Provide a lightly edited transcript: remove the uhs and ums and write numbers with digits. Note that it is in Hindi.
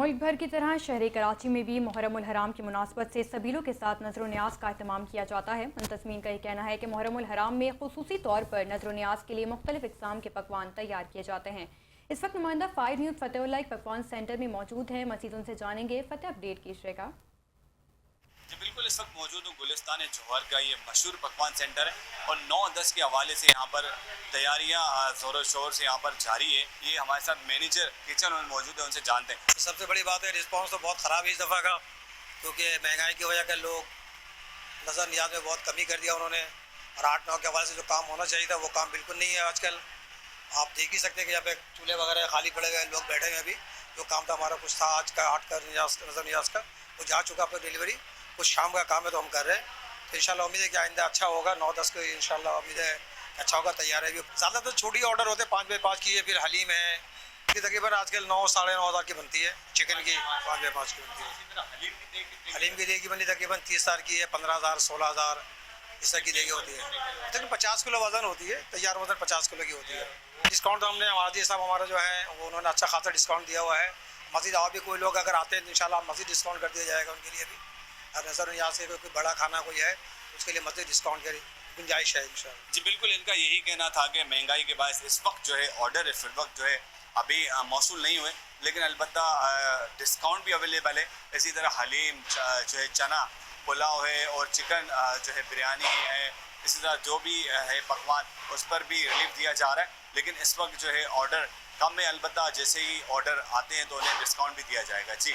मुल्क भर की तरह शहर कराची में भी मुहर्रम उल हराम की मुनासबत से सबीलों के साथ नजर न्याज का अहतमाम किया जाता है। मुंतज़मीन का यह कहना है कि मुहर्रम उल हराम में खुसूसी तौर पर नजर न्याज के लिए मुख्तलिफ इक़साम के पकवान तैयार किए जाते हैं। इस वक्त नुमाइंदा फायर न्यूज़ फ़तेहुल्लाह एक पकवान सेंटर में मौजूद है। मज़ीद उनसे जानेंगे। फ़तेह, अपडेट कीजिएगा। जी बिल्कुल, इस वक्त मौजूद हूँ गुलिस्तान जौहर का ये मशहूर पकवान सेंटर है और 9-10 के हवाले से यहाँ पर तैयारियाँ ज़ोर शोर से यहाँ पर जारी है। ये हमारे साथ मैनेजर किचन में मौजूद है, उनसे जानते हैं। सबसे बड़ी बात है रिस्पांस तो बहुत ख़राब है इस दफ़ा का, क्योंकि महंगाई की वजह से लोग नज़र नियाज में बहुत कमी कर दिया उन्होंने, और 8-9 के हवाले से जो काम होना चाहिए था वो काम बिल्कुल नहीं है आजकल। आप देख ही सकते हैं कि यहाँ पे चूल्हे वगैरह खाली पड़े हुए लोग बैठे हुए। अभी जो काम था हमारा कुछ था आज का 8 का नज़र नियाज का वो जा चुका पर डिलीवरी, कुछ शाम का काम है तो हम कर रहे हैं। तो इंशाल्लाह उम्मीद है कि आइंदा अच्छा होगा। 9-10 को इंशाल्लाह उम्मीद है अच्छा होगा। तैयार है। ज़्यादातर छोटी ऑर्डर होते हैं 5 बाई 5 की है, फिर हलीम है की तकरीबन आजकल 9-9.5 हज़ार की बनती है। चिकन की 5 बाई 5 की बनती है। हलीम की देगी बनती तकरीबन 30 हज़ार की है, 15,000 16,000 इस तरह की देगी होती है। तकरीबन 50 किलो वजन होती है, तैयार वजन 50 किलो की होती है। डिस्काउंट तो हमने आदिल साहब हमारा जो है वो उन्होंने अच्छा खासा डिस्काउंट दिया हुआ है। मज़ीद और भी कोई लोग अगर आते हैं तो इंशाल्लाह मज़ीद डिस्काउंट कर दिया जाएगा उनके लिए भी। और नज़र यहाँ से कोई बड़ा खाना कोई है उसके लिए मज़ीद डिस्काउंट की गुंजाइश है इंशाल्लाह। जी बिल्कुल, इनका यही कहना था कि महंगाई के बायस इस वक्त जो है ऑर्डर इस वक्त जो है अभी मौसूल नहीं हुए, लेकिन अलबत्ता डिस्काउंट भी अवेलेबल है। इसी तरह हलीम जो है, चना पुलाव है और चिकन जो है बिरयानी है, इसी तरह जो भी है पकवान उस पर भी रिलीफ दिया जा रहा है। लेकिन इस वक्त जो है ऑर्डर कम है, अलबत्ता जैसे ही ऑर्डर आते हैं तो उन्हें डिस्काउंट भी दिया जाएगा। जी।